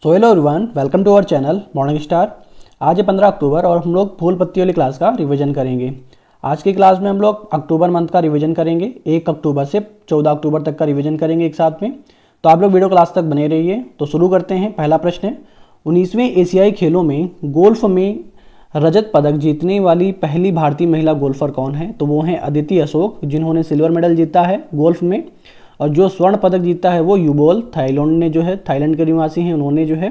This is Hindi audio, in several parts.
So hello everyone, welcome to our channel Morning Star. आज है 15 अक्टूबर और हम लोग फूल पत्ती वाली क्लास का रिवीजन करेंगे। आज की क्लास में हम लोग अक्टूबर मंथ का रिवीजन करेंगे। 1 अक्टूबर से 14 अक्टूबर तक का रिवीजन करेंगे एक साथ में। तो आप लोग वीडियो क्लास तक बने रहिए। तो शुरू करते हैं। पहला प्रश्न है, 19वें एशियाई खेलों में गोल्फ में रजत पदक जीतने वाली पहली भारतीय महिला गोल्फर कौन है? तो वो हैं अदिति अशोक, जिन्होंने सिल्वर मेडल जीता है गोल्फ में। और जो स्वर्ण पदक जीता है वो युबोल थाईलैंड ने, जो है थाईलैंड के निवासी हैं, उन्होंने जो है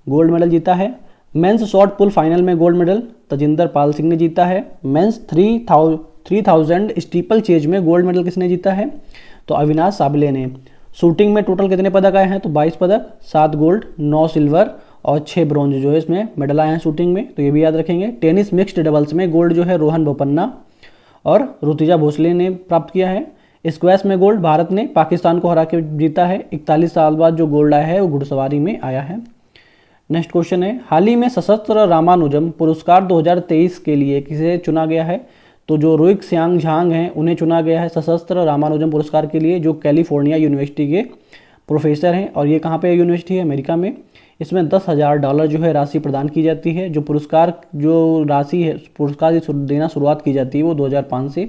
गोल्ड मेडल जीता है। मेंस शॉट पुल फाइनल में गोल्ड मेडल तजिंदर पाल सिंह ने जीता है। मेंस 3000 स्टीपल चेज में गोल्ड मेडल किसने जीता है? तो अविनाश साबले ने। शूटिंग में टोटल कितने पदक आए हैं? तो 22 पदक, 7 गोल्ड, 9 सिल्वर और 6 ब्रॉन्ज जो है इसमें मेडल आए हैं शूटिंग में, तो ये भी याद रखेंगे। टेनिस मिक्स्ड डबल्स में गोल्ड जो है रोहन बोपन्ना और ऋतुजा भोसले ने प्राप्त किया है। स्क्वैश में गोल्ड भारत ने पाकिस्तान को हरा के जीता है। 41 साल बाद जो गोल्ड आया है वो घुड़सवारी में आया है। नेक्स्ट क्वेश्चन है, हाल ही में सशस्त्र रामानुजम पुरस्कार 2023 के लिए किसे चुना गया है? तो जो रुइक सियांग झांग हैं उन्हें चुना गया है सशस्त्र रामानुजम पुरस्कार के लिए, जो कैलिफोर्निया यूनिवर्सिटी के प्रोफेसर हैं। और ये कहाँ पे यूनिवर्सिटी है? अमेरिका में। इसमें $10,000 जो है राशि प्रदान की जाती है। जो पुरस्कार जो राशि है पुरस्कार देना शुरुआत की जाती है वो 2005 से।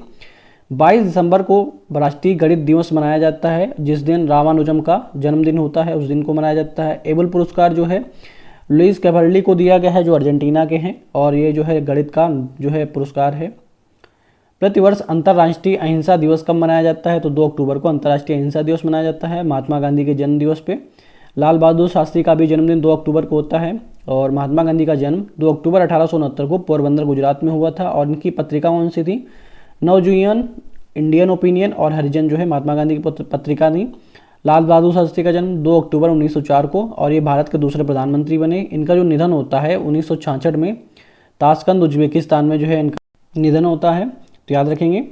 22 दिसंबर को राष्ट्रीय गणित दिवस मनाया जाता है, जिस दिन रामानुजम का जन्मदिन होता है उस दिन को मनाया जाता है। एबल पुरस्कार जो है लुइस कैवर्ली को दिया गया है, जो अर्जेंटीना के हैं, और ये जो है गणित का जो है पुरस्कार है। प्रतिवर्ष अंतर्राष्ट्रीय अहिंसा दिवस कब मनाया जाता है? तो 2 अक्टूबर को अंतर्राष्ट्रीय अहिंसा दिवस मनाया जाता है, महात्मा गांधी के जन्म दिवस पे। लाल बहादुर शास्त्री का भी जन्मदिन 2 अक्टूबर को होता है। और महात्मा गांधी का जन्म 2 अक्टूबर 1869 को पोरबंदर गुजरात में हुआ था। और इनकी पत्रिका कौन सी थी? नवजीवन, इंडियन ओपिनियन और हरिजन जो है महात्मा गांधी की पत्रिका थी। लाल बहादुर शास्त्री का जन्म 2 अक्टूबर 1904 को, और ये भारत के दूसरे प्रधानमंत्री बने। इनका जो निधन होता है 1966 में ताशकंद उज्बेकिस्तान में जो है इनका निधन होता है, तो याद रखेंगे।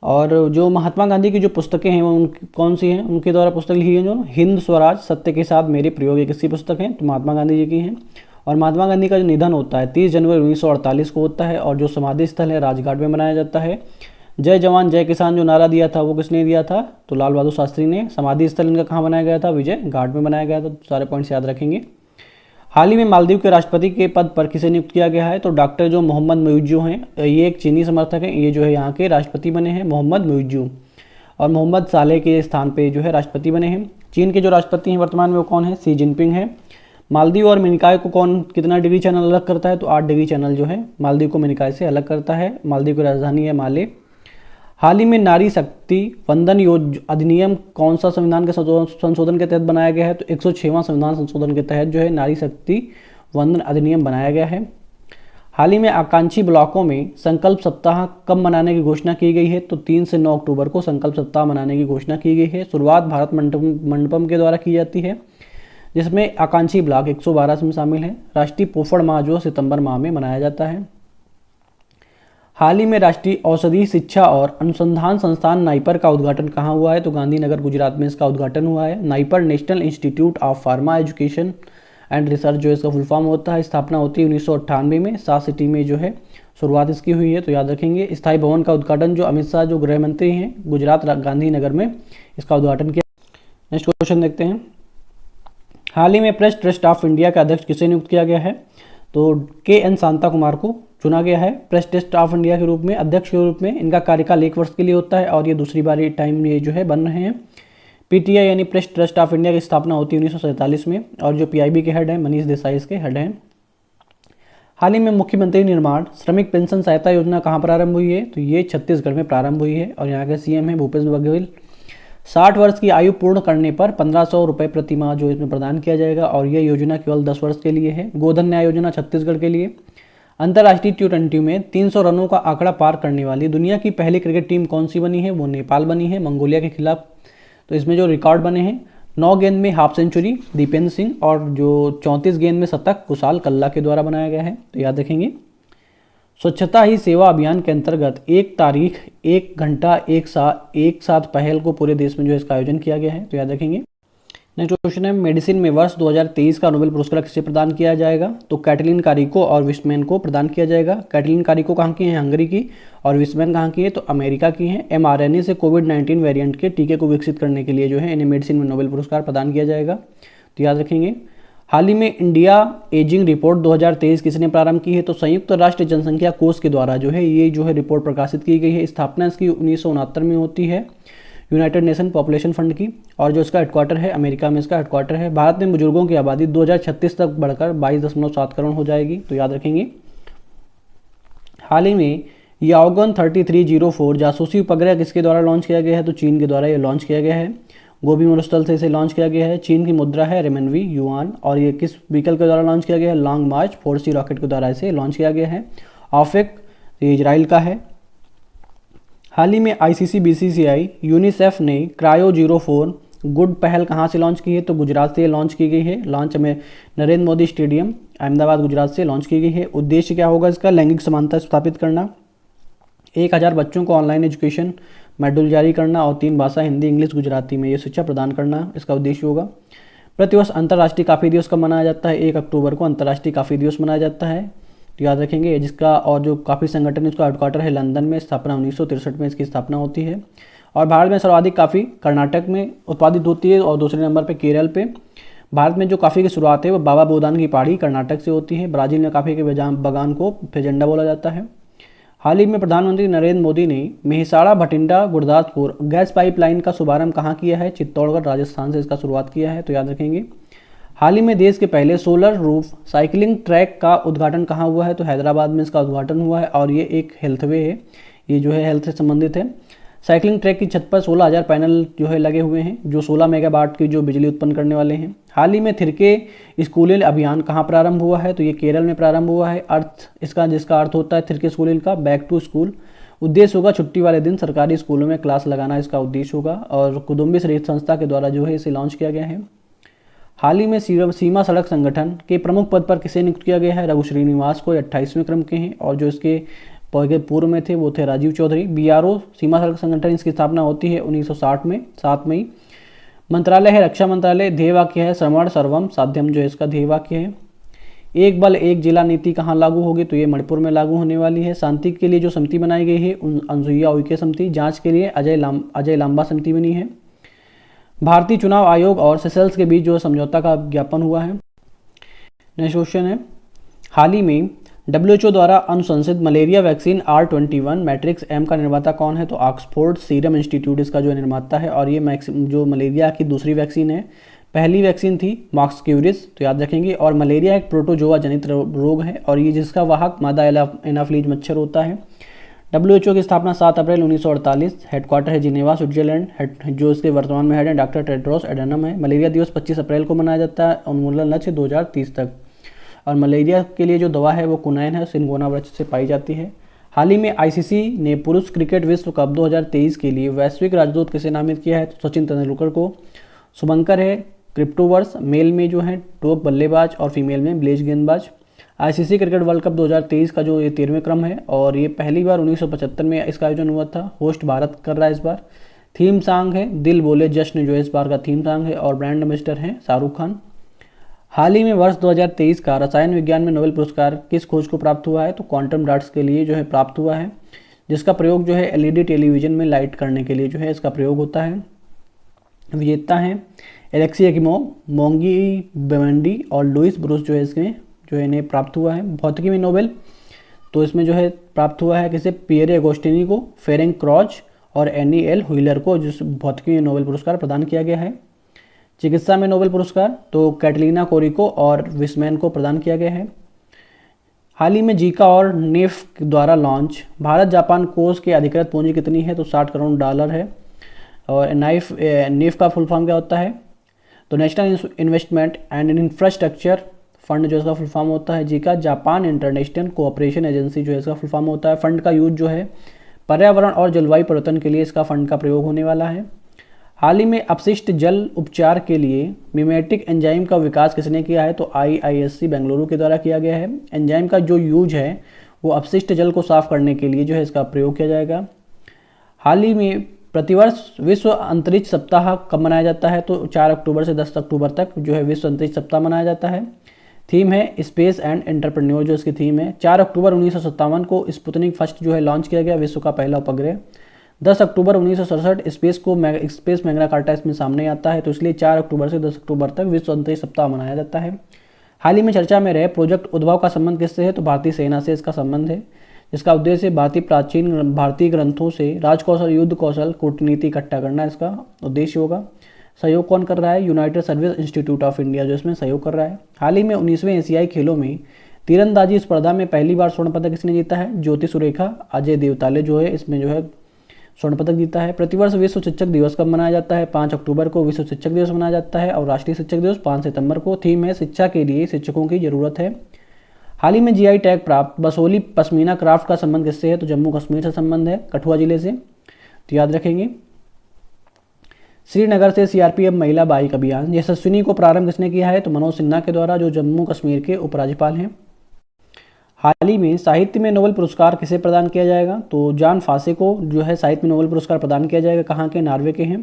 और जो महात्मा गांधी की जो पुस्तकें हैं वो कौन सी हैं? उनके द्वारा पुस्तक लिखी है जो हिंद स्वराज, सत्य के साथ मेरे प्रयोग, ये किसकी पुस्तक है? तो महात्मा गांधी जी की हैं। और महात्मा गांधी का जो निधन होता है 30 जनवरी 1948 को होता है। और जो समाधि स्थल है राजघाट में बनाया जाता है। जय जवान जय किसान जो नारा दिया था वो किसने दिया था? तो लाल बहादुर शास्त्री ने। समाधि स्थल इनका कहाँ बनाया गया था? विजय घाट में बनाया गया था। तो सारे पॉइंट्स याद रखेंगे। हाल ही में मालदीव के राष्ट्रपति के पद पर किसे नियुक्त किया गया है? तो डॉक्टर जो मोहम्मद मुइज्जू हैं, ये एक चीनी समर्थक हैं, ये जो है यहाँ के राष्ट्रपति बने हैं, मोहम्मद मुइज्जू। और मोहम्मद सालेह के स्थान पे जो है राष्ट्रपति बने हैं। चीन के जो राष्ट्रपति हैं वर्तमान में वो कौन है? शी जिनपिंग है। मालदीव और मिनिकॉय को कौन कितना डिग्री चैनल अलग करता है? तो 8 डिग्री चैनल जो है मालदीव को मिनिकॉय से अलग करता है। मालदीव की राजधानी है माले। हाल ही में नारी शक्ति वंदन अधिनियम कौन सा संविधान के संशोधन के तहत बनाया गया है? तो 106वां संविधान संशोधन के तहत जो है नारी शक्ति वंदन अधिनियम बनाया गया है। हाल ही में आकांक्षी ब्लॉकों में संकल्प सप्ताह कब मनाने की घोषणा की गई है? तो 3 से 9 अक्टूबर को संकल्प सप्ताह मनाने की घोषणा की गई है। शुरुआत भारत मंडपम के द्वारा की जाती है, जिसमें आकांक्षी ब्लॉक 112 में शामिल है। राष्ट्रीय पोषण माह जो सितंबर माह में मनाया जाता है। हाल ही में राष्ट्रीय औषधि शिक्षा और अनुसंधान संस्थान नाइपर का उद्घाटन कहाँ हुआ है? तो गांधीनगर गुजरात में इसका उद्घाटन हुआ है। NIPER national institute of pharma education and research जो इसका फुल फॉर्म होता है। स्थापना होती है 1998 में, सात सिटी में जो है शुरुआत इसकी हुई है, तो याद रखेंगे। स्थायी भवन का उद्घाटन जो अमित शाह जो गृह मंत्री हैं गुजरात गांधीनगर में इसका उद्घाटन किया। नेक्स्ट क्वेश्चन देखते हैं, हाल ही में प्रेस ट्रस्ट ऑफ इंडिया का अध्यक्ष किसे नियुक्त किया गया है? तो KN शांता कुमार को चुना गया है प्रेस ट्रस्ट ऑफ इंडिया के रूप में, अध्यक्ष के रूप में। इनका कार्यकाल 1 वर्ष के लिए होता है और ये दूसरी बारी टाइम ये जो है बन रहे हैं। PTI यानी प्रेस ट्रस्ट ऑफ इंडिया की स्थापना होती है 1947 में, और जो PIB के हेड हैं मनीष देसाई इसके हेड हैं। हाल ही में मुख्यमंत्री निर्माण श्रमिक पेंशन सहायता योजना कहाँ प्रारंभ हुई है? तो ये छत्तीसगढ़ में प्रारंभ हुई है, और यहाँ के CM हैं भूपेश बघेल। 60 वर्ष की आयु पूर्ण करने पर 1500 रुपये प्रति माह जो इसमें प्रदान किया जाएगा, और यह योजना केवल 10 वर्ष के लिए है। गोधन न्याय योजना छत्तीसगढ़ के लिए। अंतर्राष्ट्रीय T20 में 300 रनों का आंकड़ा पार करने वाली दुनिया की पहली क्रिकेट टीम कौन सी बनी है? वो नेपाल बनी है मंगोलिया के खिलाफ। तो इसमें जो रिकॉर्ड बने हैं, 9 गेंद में हाफ सेंचुरी दीपेंद्र सिंह, और जो 34 गेंद में शतक कुशाल कल्ला के द्वारा बनाया गया है, तो याद रखेंगे। स्वच्छता ही सेवा अभियान के अंतर्गत 1 तारीख 1 घंटा एक साथ पहल को पूरे देश में जो है इसका आयोजन किया गया है, तो याद रखेंगे। नेक्स्ट क्वेश्चन है, मेडिसिन में वर्ष 2023 का नोबेल पुरस्कार किसे प्रदान किया जाएगा? तो कैटलिन कारिको और विस्मैन को प्रदान किया जाएगा। कैटलिन कारिको कहाँ की हैं? हंगरी की। और विस्मैन कहाँ की है? तो अमेरिका की हैं। mRNA से कोविड-19 वेरिएंट के टीके को विकसित करने के लिए जो है इन्हें मेडिसिन में नोबेल पुरस्कार प्रदान किया जाएगा। तो याद रखेंगे। हाल ही में इंडिया एजिंग रिपोर्ट 2023 किसने प्रारंभ की है? तो संयुक्त राष्ट्र जनसंख्या कोष के द्वारा जो है ये जो है रिपोर्ट प्रकाशित की गई है। स्थापना इसकी 1969 में होती है यूनाइटेड नेशन पॉपुलेशन फंड की, और जो इसका हेडक्वार्टर है अमेरिका में इसका हेडक्वार्टर है। भारत में बुजुर्गों की आबादी 2036 तक बढ़कर 22.7 करोड़ हो जाएगी, तो याद रखेंगे। हाल ही में याओगन 3304 जासूसी उपग्रह किसके द्वारा लॉन्च किया गया है? तो चीन के द्वारा ये लॉन्च किया गया है। गोबी मरुस्थल से इसे लॉन्च किया गया है। चीन की मुद्रा है रेमनवी युआन, और ये किस व्हीकल के द्वारा लॉन्च किया गया है? लॉन्ग मार्च 4C रॉकेट के द्वारा इसे लॉन्च किया गया है। ऑफेक ये इजराइल का है। हाल ही में ICC BCCI यूनिसेफ ने क्रायो 04 गुड पहल कहाँ से लॉन्च की है? तो गुजरात से लॉन्च की गई है। लॉन्च में नरेंद्र मोदी स्टेडियम अहमदाबाद गुजरात से लॉन्च की गई है। उद्देश्य क्या होगा इसका? लैंगिक समानता स्थापित करना, 1000 बच्चों को ऑनलाइन एजुकेशन मॉड्यूल जारी करना, और 3 भाषा हिंदी इंग्लिश गुजराती में ये शिक्षा प्रदान करना इसका उद्देश्य होगा। प्रतिवर्ष अंतर्राष्ट्रीय काफ़ी दिवस कब मनाया जाता है? 1 अक्टूबर को अंतर्राष्ट्रीय काफ़ी दिवस मनाया जाता है, तो याद रखेंगे। जिसका और जो काफ़ी संगठन है उसका हेडक्वार्टर है लंदन में। स्थापना 1963 में इसकी स्थापना होती है। और भारत में सर्वाधिक काफ़ी कर्नाटक में उत्पादित होती है, और दूसरे नंबर पर केरल पे। भारत में जो काफ़ी की शुरुआत है वो बाबा बोदान की पहाड़ी कर्नाटक से होती है। ब्राज़ील में काफ़ी के बगान को फेजेंडा बोला जाता है। हाल ही में प्रधानमंत्री नरेंद्र मोदी ने मेहसाणा भटिंडा गुरदासपुर गैस पाइपलाइन का शुभारंभ कहाँ किया है? चित्तौड़गढ़ राजस्थान से इसका शुरुआत किया है, तो याद रखेंगे। हाल ही में देश के पहले सोलर रूफ साइकिलिंग ट्रैक का उद्घाटन कहाँ हुआ है? तो हैदराबाद में इसका उद्घाटन हुआ है, और ये एक हेल्थवे है, ये जो है हेल्थ से संबंधित है। साइकिलिंग ट्रैक की छत पर 16,000 पैनल जो है लगे हुए हैं, जो 16 मेगावाट की जो बिजली उत्पन्न करने वाले हैं। हाल ही में थिरके स्कूलिंग अभियान कहाँ प्रारंभ हुआ है? तो ये केरल में प्रारंभ हुआ है। अर्थ इसका जिसका अर्थ होता है थिरके स्कूलिंग का बैक टू स्कूल। उद्देश्य होगा छुट्टी वाले दिन सरकारी स्कूलों में क्लास लगाना, इसका उद्देश्य होगा। और कुदुम्बी श्रेष्ठ संस्था के द्वारा जो है इसे लॉन्च किया गया है। हाल ही में सीमा सड़क संगठन के प्रमुख पद पर किसे नियुक्त किया गया है? रघु श्रीनिवास को, 28वें क्रम के हैं, और जो इसके पूर्व में थे वो थे राजीव चौधरी। BRO सीमा सड़क संगठन, इसकी स्थापना होती है 1960 में 7 मई। मंत्रालय है रक्षा मंत्रालय। ध्येय वाक्य है श्रवण सर्वम साध्यम, जो इसका ध्येय वाक्य है। एक बल एक जिला नीति कहाँ लागू होगी? तो ये मणिपुर में लागू होने वाली है। शांति के लिए जो समिति बनाई गई है अनसुईया उइके समिति। जांच के लिए अजय लांबा समिति बनी है। भारतीय चुनाव आयोग और सेशल्स के बीच जो समझौता का ज्ञापन हुआ है। नेक्स्ट क्वेश्चन है, हाल ही में WHO द्वारा अनुशंसित malaria vaccine R21 matrix M का निर्माता कौन है? तो ऑक्सफोर्ड सीरम इंस्टीट्यूट इसका जो निर्माता है, और ये जो मलेरिया की दूसरी वैक्सीन है। पहली वैक्सीन थी मॉक्सक्यूरिस, तो याद रखेंगे। और मलेरिया एक प्रोटोजोआ जनित रोग है, और ये जिसका वाहक मादा एनाफ्लीज मच्छर होता है। WHO की स्थापना 7 अप्रैल 1948। हेडक्वार्टर है जिनेवा स्विट्जरलैंड। जो इसके वर्तमान में हेड है डॉक्टर टेड्रोस एडेनम है। मलेरिया दिवस 25 अप्रैल को मनाया जाता है। उन्मूलन लक्ष्य 2030 तक। और मलेरिया के लिए जो दवा है वो कुनैन है, सिनगोना वृक्ष से पाई जाती है। हाल ही में ICC ने पुरुष क्रिकेट विश्व कप 2023 के लिए वैश्विक राजदूत किसे नामित किया है? तो सचिन तेंदुलकर को। शुभंकर है क्रिप्टोवर्स, मेल में जो है टोक बल्लेबाज, और फीमेल में ब्लेज गेंदबाज। ICC क्रिकेट वर्ल्ड कप 2023 का जो ये 13वें क्रम है, और ये पहली बार 1975 में इसका आयोजन हुआ था। होस्ट भारत कर रहा है इस बार। थीम सॉन्ग है दिल बोले जश्न, जो इस बार का थीम सॉन्ग है, और ब्रांड एम्बेसडर हैं शाहरुख खान। हाल ही में वर्ष 2023 का रसायन विज्ञान में नोबेल पुरस्कार किस खोज को प्राप्त हुआ है? तो क्वांटम डॉट्स के लिए जो है प्राप्त हुआ है, जिसका प्रयोग जो है LED टेलीविजन में लाइट करने के लिए जो है इसका प्रयोग होता है। विजेता हैं एलेक्सी एकिमोव, मोंगी बेवेंडी और लुइस ब्रूस, जो है इसमें जो है इन्हें प्राप्त हुआ है। भौतिकी में नोबेल तो इसमें जो है प्राप्त हुआ है किसे? पियरे एगोस्टिनी को, फेरेंक क्रॉच और NEL व्हीलर को, जिस भौतिकी में नोबेल पुरस्कार प्रदान किया गया है। चिकित्सा में नोबेल पुरस्कार तो कैटलीना कोरिको और विस्मैन को प्रदान किया गया है। हाल ही में जीका और नेफ द्वारा लॉन्च भारत जापान कोष की अधिकृत पूंजी कितनी है? तो $60 करोड़ है। और नेफ का फुल फॉर्म क्या होता है? तो national investment and infrastructure fund, जो इसका फुल फॉर्म होता है। Zika Japan international cooperation agency, जो है इसका फुल फॉर्म होता है। फंड का यूज जो है पर्यावरण और जलवायु परिवर्तन के लिए इसका फंड का प्रयोग होने वाला है। हाल ही में अपशिष्ट जल उपचार के लिए मिमेटिक एंजाइम का विकास किसने किया है? तो IISc बेंगलुरु के द्वारा किया गया है। एंजाइम का जो यूज है वो अपशिष्ट जल को साफ करने के लिए जो है इसका प्रयोग किया जाएगा। हाल ही में प्रतिवर्ष विश्व अंतरिक्ष सप्ताह कब मनाया जाता है? तो 4 अक्टूबर से 10 अक्टूबर तक जो है विश्व अंतरिक्ष सप्ताह मनाया जाता है। थीम है स्पेस एंड एंटरप्रेन्योर, जो इसकी थीम है। 4 अक्टूबर 1957 को स्पुतनिक फर्स्ट जो है लॉन्च किया गया, विश्व का पहला उपग्रह। 10 अक्टूबर 1967 स्पेस मैग्ना कार्टा इसमें सामने आता है, तो इसलिए 4 अक्टूबर से 10 अक्टूबर तक विश्व अंतरिक्ष सप्ताह मनाया जाता है। हाल ही में चर्चा में रहे प्रोजेक्ट उद्भव का संबंध किससे है, तो भारतीय सेना से इसका संबंध है, जिसका उद्देश्य भारतीय ग्रंथों से राजकौशल, युद्ध कौशल, कूटनीति इकट्ठा करना इसका उद्देश्य होगा। सहयोग कौन कर रहा है, United service institute of India जो इसमें सहयोग कर रहा है। हाल ही में 19वें एशियाई खेलों में तीरंदाजी स्पर्धा में पहली बार स्वर्ण पदक किसने जीता है, ज्योति सुरेखा अजय देवताले जो है इसमें जो है स्वर्ण पदक जीता है। प्रतिवर्ष विश्व शिक्षक दिवस कब मनाया जाता है, 5 अक्टूबर को विश्व शिक्षक दिवस मनाया जाता है, और राष्ट्रीय शिक्षक दिवस 5 सितंबर को। थीम है शिक्षा के लिए शिक्षकों की जरूरत है। हाल ही में जीआई टैग प्राप्त बसोली पश्मीना क्राफ्ट का संबंध किससे है, तो जम्मू कश्मीर से संबंध है, कठुआ जिले से, तो याद रखेंगे। श्रीनगर से सीआरपीएफ महिला बाइक अभियान यशस्विनी को प्रारंभ किसने किया है, तो मनोज सिन्हा के द्वारा, जो जम्मू कश्मीर के उपराज्यपाल हैं। हाल ही में साहित्य में नोबेल पुरस्कार किसे प्रदान किया जाएगा, तो जॉन फासे को जो है साहित्य में नोबेल पुरस्कार प्रदान किया जाएगा। कहाँ के, नॉर्वे के हैं।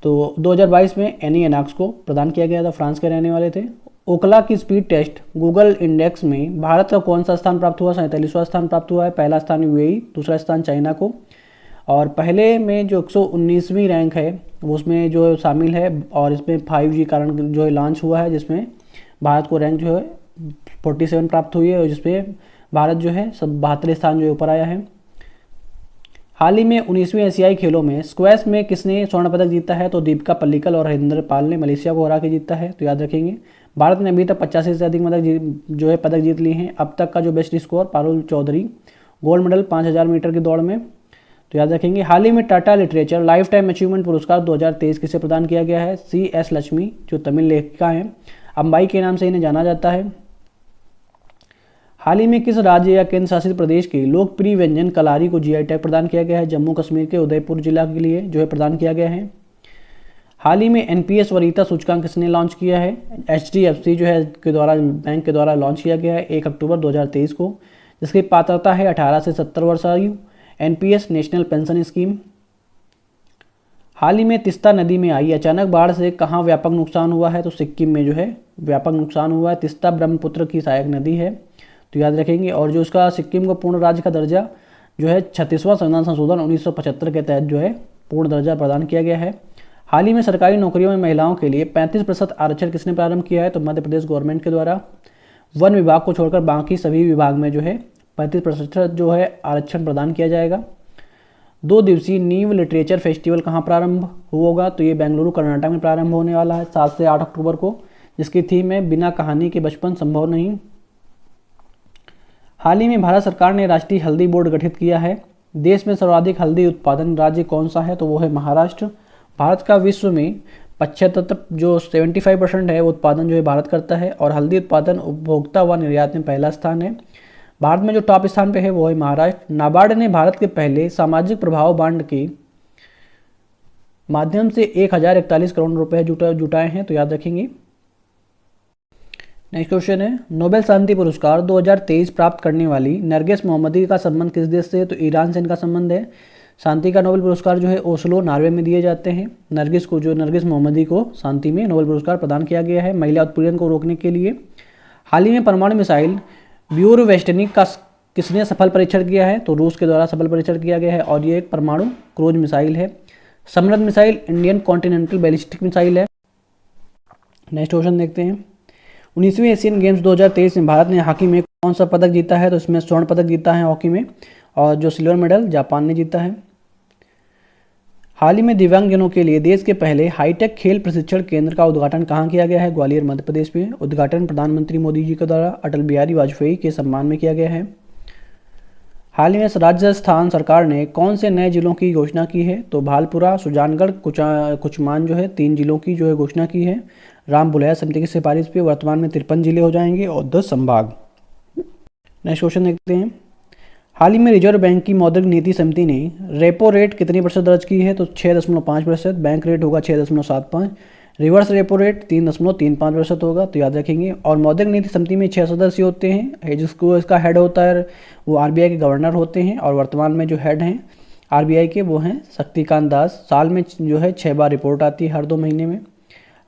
तो 2022 में एनी एनॉक्स को प्रदान किया गया था, फ्रांस के रहने वाले थे। ओकला की स्पीड टेस्ट गूगल इंडेक्स में भारत का कौन सा स्थान प्राप्त हुआ, 47वां स्थान प्राप्त हुआ है। पहला स्थान यूएई, दूसरा स्थान चाइना को, और पहले में जो 119वीं रैंक है वो उसमें जो शामिल है, और इसमें 5G कारण जो है लॉन्च हुआ है, जिसमें भारत को रैंक जो है 47 प्राप्त हुई है, और जिसमें भारत जो है 72 स्थान जो है ऊपर आया है। हाल ही में 19वीं एशियाई खेलों में स्क्वैश में किसने स्वर्ण पदक जीता है, तो दीपिका पल्लिकल और हरिंदर पाल ने मलेशिया को हरा के जीता है, तो याद रखेंगे। भारत ने अभी तक 85 से अधिक जो है पदक जीत लिए हैं। अब तक का जो best score Parul Chaudhary, gold medal 5000 metre की दौड़ में, तो याद रखेंगे। हाल ही में Tata literature lifetime achievement पुरस्कार 2023 किसे प्रदान किया गया है, CS लक्ष्मी, जो तमिल लेखिका हैं, अम्बाई के नाम से इन्हें जाना जाता है। हाल ही में किस राज्य या केंद्र शासित प्रदेश के लोकप्रिय व्यंजन कलारी को जीआई टैग प्रदान किया गया है, जम्मू कश्मीर के उदयपुर जिला के लिए जो है प्रदान किया गया है। हाल ही में एनपीएस वरीयता सूचकांक किसने लॉन्च किया है, HDFC जो है के द्वारा, बैंक के द्वारा लॉन्च किया गया है 1 अक्टूबर 2023 को, जिसकी पात्रता है 18 से 70 वर्ष आयु। NPS national pension scheme. हाल ही में तिस्ता नदी में आई अचानक बाढ़ से कहाँ व्यापक नुकसान हुआ है, तो सिक्किम में जो है व्यापक नुकसान हुआ है। तिस्ता ब्रह्मपुत्र की सहायक नदी है, तो याद रखेंगे। और जो उसका सिक्किम को पूर्ण राज्य का दर्जा जो है 36वां संविधान संशोधन 1975 के तहत जो है पूर्ण दर्जा प्रदान किया गया है। हाल ही में सरकारी नौकरियों में महिलाओं के लिए 35% आरक्षण किसने प्रारंभ किया है, तो मध्य प्रदेश गवर्नमेंट के द्वारा। वन विभाग को छोड़कर बाकी सभी विभाग में जो है 35% जो है आरक्षण प्रदान किया जाएगा। 2 दिवसीय नीव लिटरेचर फेस्टिवल कहाँ प्रारंभ होगा, तो ये बेंगलुरु कर्नाटक में प्रारंभ होने वाला है 7 से 8 अक्टूबर को, जिसकी थीम है बिना कहानी के बचपन संभव नहीं। हाल ही में भारत सरकार ने राष्ट्रीय हल्दी बोर्ड गठित किया है। देश में सर्वाधिक हल्दी उत्पादन राज्य कौन सा है, तो वो है महाराष्ट्र। भारत का विश्व में 75 जो 75% है वो उत्पादन जो है भारत करता है, और हल्दी उत्पादन उपभोक्ता व निर्यात में पहला स्थान है। भारत में जो टॉप स्थान पे है वो है महाराष्ट्र। नाबार्ड ने भारत के पहले सामाजिक प्रभाव बांड के माध्यम से 1041 करोड़ रुपए जुटाए हैं, तो याद रखेंगे। नेक्स्ट क्वेश्चन है, नोबेल शांति पुरस्कार 2023 प्राप्त करने वाली नरगिस मोहम्मदी का संबंध किस देश से है, तो ईरान से इनका संबंध है। शांति का नोबेल पुरस्कार जो है ओस्लो नॉर्वे में दिए जाते हैं। नरगिस मोहम्मदी को शांति में नोबेल पुरस्कार प्रदान किया गया है महिला उत्पीड़न को रोकने के लिए। हाल ही में परमाणु मिसाइल ब्यूरवेस्टनिक का किसने सफल परीक्षण किया है, तो रूस के द्वारा सफल परीक्षण किया गया है, और ये एक परमाणु क्रूज मिसाइल है। समृद्ध missile Indian continental ballistic missile है। नेक्स्ट क्वेश्चन देखते हैं, 19वीं एशियन गेम्स 2023 में भारत ने हॉकी में कौन सा पदक जीता है, तो इसमें स्वर्ण पदक जीता है हॉकी में, और जो सिल्वर मेडल जापान ने जीता है। हाल ही में दिव्यांगजनों के लिए देश के पहले हाईटेक खेल प्रशिक्षण केंद्र का उद्घाटन कहाँ किया गया है, ग्वालियर मध्य प्रदेश में। उद्घाटन प्रधानमंत्री मोदी जी के द्वारा अटल बिहारी वाजपेयी के सम्मान में किया गया है। हाल ही में राजस्थान सरकार ने कौन से नए जिलों की घोषणा की है, तो भालपुरा, सुजानगढ़, कुचमान जो है 3 जिलों की जो है घोषणा की है। राम बुलाया समिति की सिफारिश पे वर्तमान में 53 जिले हो जाएंगे और 10 संभाग। नेक्स्ट क्वेश्चन देखते हैं, हाल ही में रिजर्व बैंक की मौद्रिक नीति समिति ने रेपो रेट कितनी % दर्ज की है, तो 6.5%। बैंक रेट होगा 6.75, रिवर्स रेपो रेट 3.35% होगा, तो याद रखेंगे। और मौद्रिक नीति समिति में 6 सदस्य होते हैं, जिसको इसका हेड होता है वो RBI के गवर्नर होते हैं, और वर्तमान में जो हेड हैं RBI के वो हैं शक्तिकांत दास। साल में जो है 6 बार रिपोर्ट आती है, हर 2 महीने में।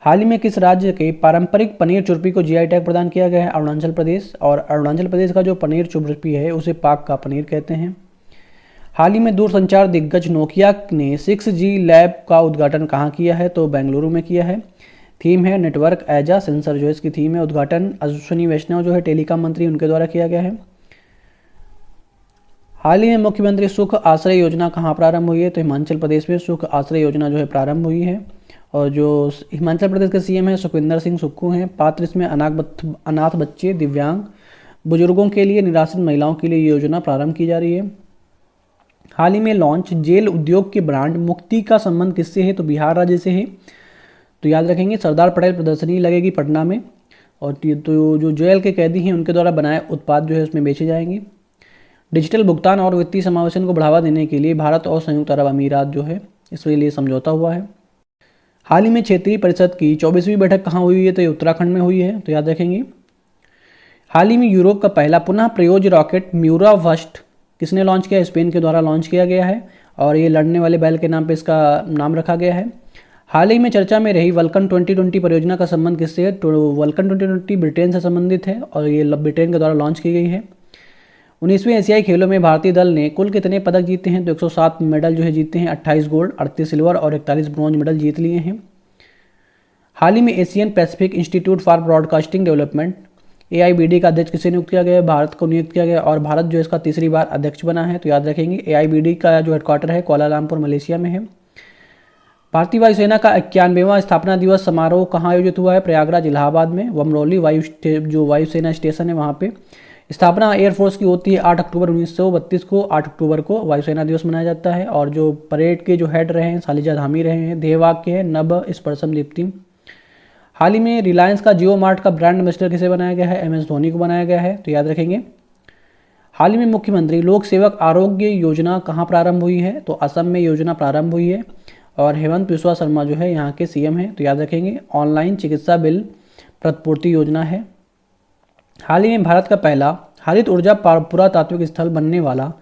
हाल ही में किस राज्य के पारंपरिक पनीर चुरपी को GI टैग प्रदान किया गया है, अरुणाचल प्रदेश। और अरुणाचल प्रदेश का जो पनीर चुरपी है उसे पाक का पनीर कहते हैं। हाल ही में दूरसंचार दिग्गज नोकिया ने 6G लैब का उद्घाटन कहाँ किया है? तो बेंगलुरु में किया है। थीम है नेटवर्क एज आ सेंसर, जो इसकी थीम है। उद्घाटन अश्विनी वैष्णव जो है टेलीकॉम मंत्री, उनके द्वारा किया गया है। हाल ही में मुख्यमंत्री सुख आश्रय योजना कहाँ प्रारंभ हुई है? तो हिमाचल प्रदेश में सुख आश्रय योजना जो है प्रारंभ हुई है। और जो हिमाचल प्रदेश के सीएम हैं सुखविंदर सिंह सुक्खू हैं। पात्र इसमें अनाथ बच्चे, दिव्यांग, बुजुर्गों के लिए, निराश्रित महिलाओं के लिए ये योजना प्रारंभ की जा रही है। हाल ही में लॉन्च जेल उद्योग के ब्रांड मुक्ति का संबंध किससे है? तो बिहार राज्य से है। तो याद रखेंगे सरदार पटेल प्रदर्शनी लगेगी पटना में, और तो जो जेल के कैदी हैं उनके द्वारा बनाए उत्पाद जो है उसमें बेचे जाएंगे। डिजिटल भुगतान और वित्तीय समावेशन को बढ़ावा देने के लिए भारत और संयुक्त अरब अमीरात जो है इसके लिए समझौता हुआ है। हाल ही में क्षेत्रीय परिषद की 24वीं बैठक कहाँ हुई है? तो ये उत्तराखंड में हुई है, तो याद रखेंगे। हाल ही में यूरोप का पहला पुनः प्रयोज्य रॉकेट म्यूरा फर्स्ट किसने लॉन्च किया? स्पेन के द्वारा लॉन्च किया गया है, और ये लड़ने वाले बैल के नाम पे इसका नाम रखा गया है। हाल ही में चर्चा में रही वल्कन 2020 परियोजना का संबंध किससे है? तो वल्कन 2020 ब्रिटेन से संबंधित है, और ये ब्रिटेन के द्वारा लॉन्च की गई है। 19वें एशियाई खेलों में भारतीय दल ने कुल कितने पदक जीते हैं? तो 107 मेडल जो है जीते हैं। 28 गोल्ड, 38 सिल्वर और 41 ब्रॉन्ज मेडल जीत लिए हैं। हाल ही में Asian Pacific institute for broadcasting development AIBD का अध्यक्ष किसे नियुक्त किया गया है? भारत को नियुक्त किया गया, और भारत जो इसका तीसरी बार अध्यक्ष बना है। तो याद रखेंगे AIBD का जो हेडक्वार्टर है कुआलालंपुर मलेशिया में है। भारतीय वायुसेना का 91वां स्थापना दिवस समारोह कहाँ आयोजित हुआ है? प्रयागराज इलाहाबाद में। वमरोली जो वायुसेना स्टेशन है वहाँ पे स्थापना एयरफोर्स की होती है 8 अक्टूबर 1932 को। 8 अक्टूबर को वायुसेना दिवस मनाया जाता है। और जो परेड के जो हेड रहे हैं शालिजा धामी रहे हैं। ध्येय वाक्य है नभ स्पर्शम दीप्तिम। हाल ही में रिलायंस का जियो मार्ट का ब्रांड एम्बेसडर किसे बनाया गया है? MS धोनी को बनाया गया है, तो याद रखेंगे। हाल ही में मुख्यमंत्री लोक सेवक आरोग्य योजना कहाँ प्रारंभ हुई है? तो असम में योजना प्रारंभ हुई है, और हेमंत बिस्वा शर्मा जो है यहाँ के CM हैं, तो याद रखेंगे। ऑनलाइन चिकित्सा बिल प्रतिपूर्ति योजना है। हाल ही में भारत का पहला हरित ऊर्जा पुरातात्विक स्थल बनने वाला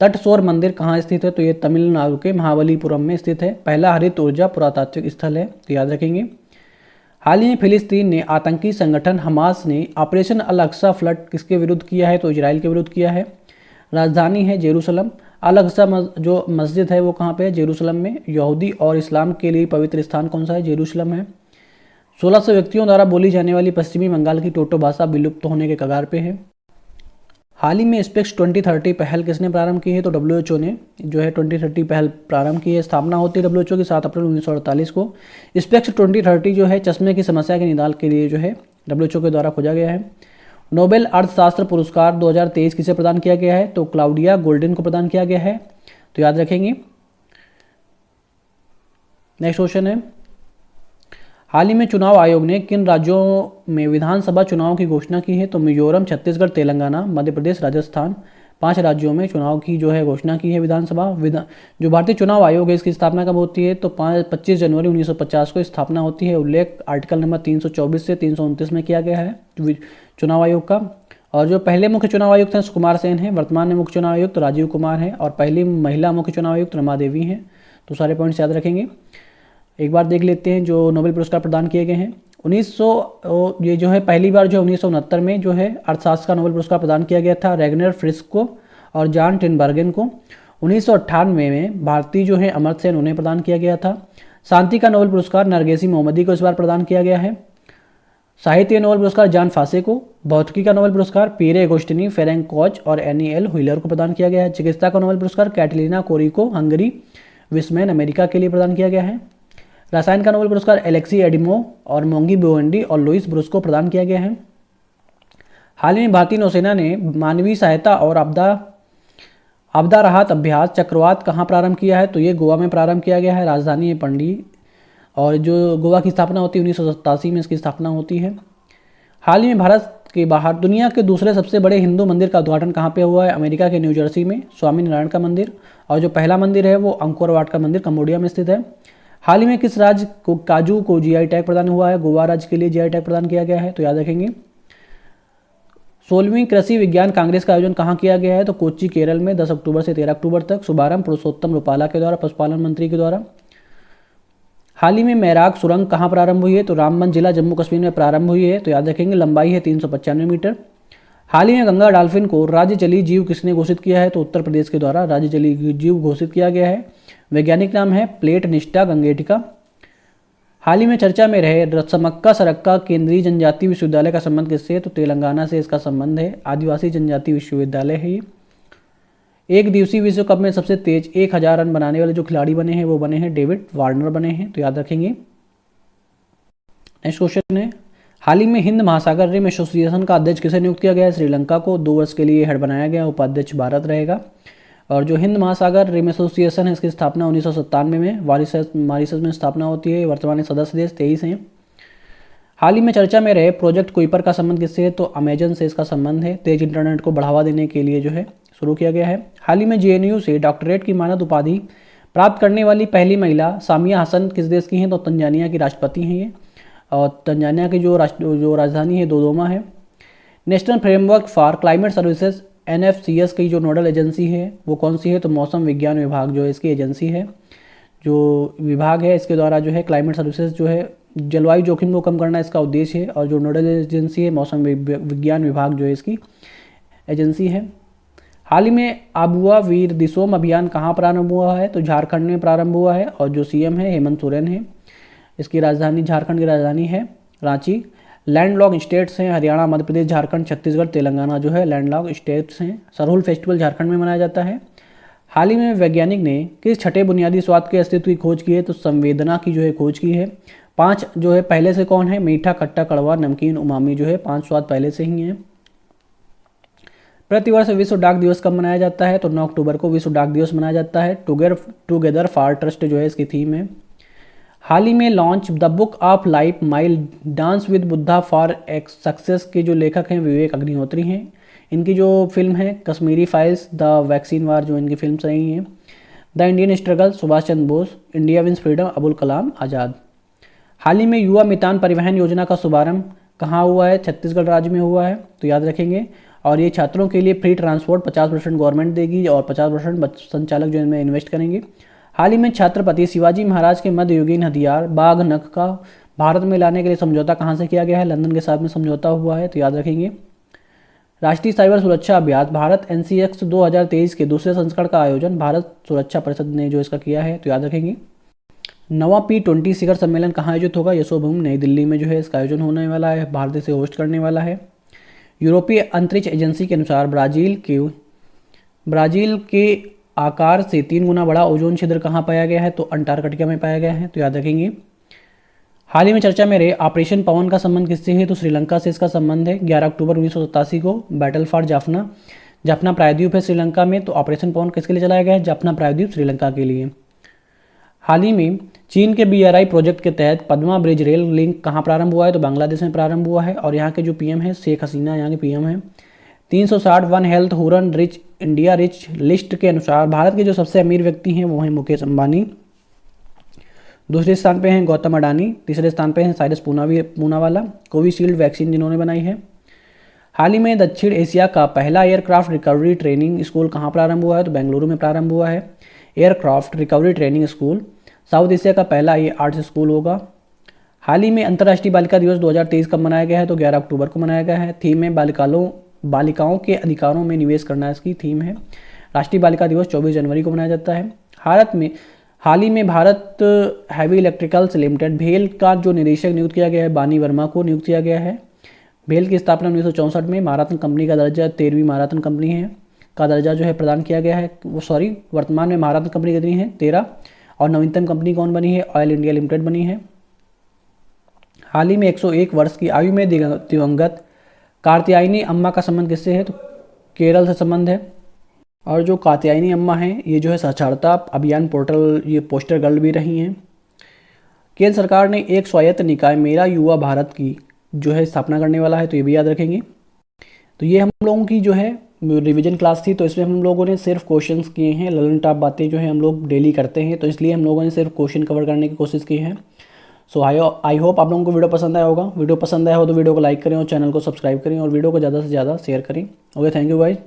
तटशोर मंदिर कहाँ स्थित है? तो ये तमिलनाडु के महाबलीपुरम में स्थित है। पहला हरित ऊर्जा पुरातात्विक स्थल है, तो याद रखेंगे। हाल ही में फिलिस्तीन ने आतंकी संगठन हमास ने ऑपरेशन अल अक्सा फ्लड किसके विरुद्ध किया है? तो इजराइल के विरुद्ध किया है। राजधानी है जेरूसलम। अल अक्सा जो मस्जिद है वो कहाँ पे है? जेरूसलम में। यहूदी और इस्लाम के लिए पवित्र स्थान कौन सा है? जेरूसलम है। 1600 व्यक्तियों द्वारा बोली जाने वाली पश्चिमी बंगाल की टोटो भाषा विलुप्त होने के कगार पे है। हाल ही में स्पेक्स 2030 पहल किसने प्रारंभ की है? तो WHO ने जो है 2030 पहल प्रारंभ की है। स्थापना होती है WHO की 7 अप्रैल 1948 को। स्पेक्स 2030 जो है चश्मे की समस्या के निदान के लिए जो है WHO के द्वारा खोजा गया है। नोबेल अर्थशास्त्र पुरस्कार 2023 किसे प्रदान किया गया है? तो क्लाउडिया गोल्डन को प्रदान किया गया है, तो याद रखेंगे। नेक्स्ट क्वेश्चन है, हाल ही में चुनाव आयोग ने किन राज्यों में विधानसभा चुनाव की घोषणा की है? तो मिजोरम, छत्तीसगढ़, तेलंगाना, मध्य प्रदेश, राजस्थान, 5 राज्यों में चुनाव की जो है घोषणा की है विधानसभा। जो भारतीय चुनाव आयोग है इसकी स्थापना कब होती है? तो 25 जनवरी 1950 को स्थापना होती है। उल्लेख आर्टिकल नंबर 324 से 329 में किया गया है चुनाव आयोग का। और जो पहले मुख्य चुनाव आयुक्त हैं सुकुमार सेन हैं। वर्तमान में मुख्य चुनाव आयुक्त राजीव कुमार हैं, और पहली महिला मुख्य चुनाव आयुक्त रमा देवी हैं। तो सारे पॉइंट्स याद रखेंगे। एक बार देख लेते हैं जो नोबेल पुरस्कार प्रदान किए गए हैं। 1900 ये जो है पहली बार जो 1969 में जो है अर्थशास्त्र का नोबेल पुरस्कार प्रदान किया गया था रैगनर फ्रिस्क को और जॉन टिनबर्गन को। 1998 में भारतीय जो है अमर्त्य सेन उन्हें प्रदान किया गया था। शांति का नोबेल पुरस्कार नरगेसी मोहम्मदी को इस बार प्रदान किया गया है। साहित्य नोबेल पुरस्कार जॉन फासे को। भौतिकी का नोबेल पुरस्कार पीरे एगोस्टिनी, फेरेंक कोच और NEL हुइलर को प्रदान किया गया है। चिकित्सा का नोबेल पुरस्कार कैटलिना कोरी को हंगरी, विस्मैन अमेरिका के लिए प्रदान किया गया है। रसायन का नोबेल पुरस्कार एलेक्सी एडिमो और मोंगी बोवेंडी और लुइस ब्रुस को प्रदान किया गया है। हाल ही में भारतीय नौसेना ने मानवीय सहायता और आपदा राहत अभ्यास चक्रवात कहाँ प्रारंभ किया है? तो ये गोवा में प्रारंभ किया गया है। राजधानी है पणजी, और जो गोवा की स्थापना होती है 1987 में इसकी स्थापना होती है। हाल ही में भारत के बाहर दुनिया के दूसरे सबसे बड़े हिंदू मंदिर का उद्घाटन कहाँ पे हुआ है? अमेरिका के न्यू जर्सी में स्वामी नारायण का मंदिर। और जो पहला मंदिर है वो अंकोर वाट का मंदिर कंबोडिया में स्थित है। हाल ही में किस राज्य को काजू को GI टैग प्रदान हुआ है? गोवा राज्य के लिए GI टैग प्रदान किया गया है, तो याद रखेंगे। 16वीं कृषि विज्ञान कांग्रेस का आयोजन कहाँ किया गया है? तो कोच्चि केरल में 10 अक्टूबर से 13 अक्टूबर तक। शुभारंभ पुरुषोत्तम रुपाला के द्वारा, पशुपालन मंत्री के द्वारा। हाल ही में मैराक सुरंग कहाँ प्रारंभ हुई है? तो रामबन जिला जम्मू कश्मीर में प्रारंभ हुई है, तो याद रखेंगे। लंबाई है 395 मीटर। हाल ही में गंगा डॉल्फिन को राज्य जलीय जीव किसने घोषित किया है? तो उत्तर प्रदेश के द्वारा राज्य जलीय जीव घोषित किया गया है। वैज्ञानिक नाम है प्लेटनिस्टा गंगेटिका। हाल ही में चर्चा में रहे रसमक्का सरक्का केंद्रीय जनजाति विश्वविद्यालय का संबंध किससे है? तो तेलंगाना से इसका संबंध है। आदिवासी जनजाति विश्वविद्यालय है ये। एक दिवसीय विश्व कप में सबसे तेज 1000 रन बनाने वाले जो खिलाड़ी बने हैं वो बने हैं डेविड वार्नर बने हैं, तो याद रखेंगे। नेक्स्ट क्वेश्चन है, हाल ही में हिंद महासागर रिम एसोसिएशन का अध्यक्ष किसे नियुक्त किया गया है? श्रीलंका को 2 वर्ष के लिए हेड बनाया गया, उपाध्यक्ष भारत रहेगा। और जो हिंद महासागर रिम एसोसिएशन है इसकी स्थापना 1997 में मॉरिशस में स्थापना होती है। वर्तमान में सदस्य देश 23 हैं। हाल ही में चर्चा में रहे प्रोजेक्ट कुइपर का संबंध किससे है? तो अमेजन से इसका संबंध है। तेज इंटरनेट को बढ़ावा देने के लिए जो है शुरू किया गया है। हाल ही में जेएनयू से डॉक्टरेट की मानद उपाधि प्राप्त करने वाली पहली महिला सामिया हसन किस देश की हैं? तो तंजानिया की राष्ट्रपति हैं ये। और तंजानिया की जो राजधानी है दोदोमा है। National framework for climate services NFCS की जो नोडल एजेंसी है वो कौन सी है? तो मौसम विज्ञान विभाग जो है इसकी एजेंसी है, जो विभाग है इसके द्वारा जो है क्लाइमेट सर्विसेज जो है जलवायु जोखिम को कम करना इसका उद्देश्य है। और जो नोडल एजेंसी है मौसम विज्ञान विभाग जो है इसकी एजेंसी है। हाल ही में आबुआ वीर दिसोम अभियान कहाँ प्रारंभ हुआ है? तो झारखंड में प्रारंभ हुआ है। और जो CM है हेमंत सोरेन है। इसकी राजधानी झारखंड की राजधानी है रांची। लैंडलॉक स्टेट्स हैं हरियाणा, मध्य प्रदेश, झारखंड, छत्तीसगढ़, तेलंगाना जो है लैंडलॉक स्टेट्स हैं। सरहुल फेस्टिवल झारखंड में मनाया जाता है। हाल ही में वैज्ञानिक ने किस छठे बुनियादी स्वाद के अस्तित्व की खोज की है? तो संवेदना की जो है खोज की है। 5 जो है पहले से कौन है? मीठा, खट्टा, कड़वा, नमकीन, उमामी जो है 5 स्वाद पहले से ही हैं। प्रतिवर्ष विश्व डाक दिवस कब मनाया जाता है? तो 9 अक्टूबर को विश्व डाक दिवस मनाया जाता है। टुगेदर फॉर ट्रस्ट जो है इसकी थीम है। हाल ही में launch the book of life mile dance with Buddha for success के जो लेखक हैं विवेक अग्निहोत्री हैं। इनकी जो फिल्म है Kashmiri files, the vaccine war जो इनकी फिल्म्स रही हैं। The Indian struggle, Subhash Chandra Bose, India wins freedom, Abul Kalam Azad. हाल ही में युवा मितान परिवहन योजना का शुभारंभ कहाँ हुआ है? छत्तीसगढ़ राज्य में हुआ है, तो याद रखेंगे। और ये छात्रों के लिए फ्री ट्रांसपोर्ट 50% गवर्नमेंट देगी और 50% संचालक जो इनमें इन्वेस्ट करेंगे। हाल ही में छत्रपति शिवाजी महाराज के मध्ययुगीन हथियार बाघ नख का भारत में लाने के लिए समझौता कहाँ से किया गया है? लंदन के साथ में समझौता हुआ है, तो याद रखेंगे। राष्ट्रीय साइबर सुरक्षा अभ्यास भारत NCX 2023 के दूसरे संस्करण का आयोजन भारत सुरक्षा परिषद ने जो इसका किया है, तो याद रखेंगे। 9वां P20 शिखर सम्मेलन कहाँ आयोजित होगा? यशोभूमि नई दिल्ली में जो है इसका आयोजन होने वाला है, भारत इसे होस्ट करने वाला है। यूरोपीय अंतरिक्ष एजेंसी के अनुसार ब्राज़ील के आकार से 3 गुना बड़ा ओजोन छिद्र कहाँ पाया गया है? तो अंटार्कटिका में पाया गया है, तो याद रखेंगे। हाल ही में चर्चा में रहे ऑपरेशन पवन का संबंध किससे है? तो श्रीलंका से इसका संबंध है। 11 अक्टूबर 1987 को बैटल फॉर जाफना प्रायद्वीप है श्रीलंका में, तो ऑपरेशन पवन किसके लिए चलाया गया है? जाफना प्रायद्वीप श्रीलंका के लिए। हाल ही में चीन के BRI प्रोजेक्ट के तहत पद्मा ब्रिज रेल लिंक कहाँ प्रारंभ हुआ है? तो बांग्लादेश में प्रारंभ हुआ है। और यहाँ के जो PM है शेख हसीना यहाँ के PM है। 360 one health Huron rich India rich list के अनुसार भारत के जो सबसे अमीर व्यक्ति हैं वो हैं मुकेश अंबानी। दूसरे स्थान पे हैं गौतम अडानी। तीसरे स्थान पे हैं साइरस पूनावाला। कोविशील्ड वैक्सीन जिन्होंने बनाई है। हाल ही में दक्षिण एशिया का पहला एयरक्राफ्ट रिकवरी ट्रेनिंग स्कूल कहाँ प्रारंभ हुआ है? तो बेंगलुरु में प्रारंभ हुआ है। Aircraft recovery training school south Asia का पहला ये आर्ट्स स्कूल होगा। हाल ही में अंतर्राष्ट्रीय बालिका दिवस 2023 कब मनाया गया है? तो 11 अक्टूबर को मनाया गया है। थीम है बालिकाओं के अधिकारों में निवेश करना इसकी थीम है। राष्ट्रीय बालिका दिवस 24 जनवरी को मनाया जाता है। हाल ही में भारत हैवी इलेक्ट्रिकल्स लिमिटेड भेल का जो निदेशक नियुक्त किया गया है बानी वर्मा को नियुक्त किया गया है। भेल की स्थापना 1964 में मैराथन कंपनी का दर्जा 13वीं मैराथन कंपनी है का दर्जा जो है प्रदान किया गया है। वर्तमान में मैराथन कंपनी कितनी है? 13। और नवीनतम कंपनी कौन बनी है? ऑयल इंडिया लिमिटेड बनी है। हाल ही में 101 वर्ष की आयु में दिवंगत कात्यायनी अम्मा का संबंध किससे है? तो केरल से संबंध है। और जो कात्यायनी अम्मा हैं ये जो है साक्षरता अभियान पोर्टल ये पोस्टर गर्ल भी रही हैं। केंद्र सरकार ने एक स्वायत्त निकाय मेरा युवा भारत की जो है स्थापना करने वाला है, तो ये भी याद रखेंगे। तो ये हम लोगों की जो है रिवीजन क्लास थी, तो इसमें हम लोगों ने सिर्फ क्वेश्चंस किए हैं। ललन टॉप बातें जो है हम लोग डेली करते हैं, तो इसलिए हम लोगों ने सिर्फ क्वेश्चन कवर करने की कोशिश की है। सो आई होप आप लोगों को वीडियो पसंद आया होगा। वीडियो पसंद आया हो तो वीडियो को लाइक करें और चैनल को सब्सक्राइब करें और वीडियो को ज़्यादा से ज़्यादा शेयर करें। Okay, thank you guys.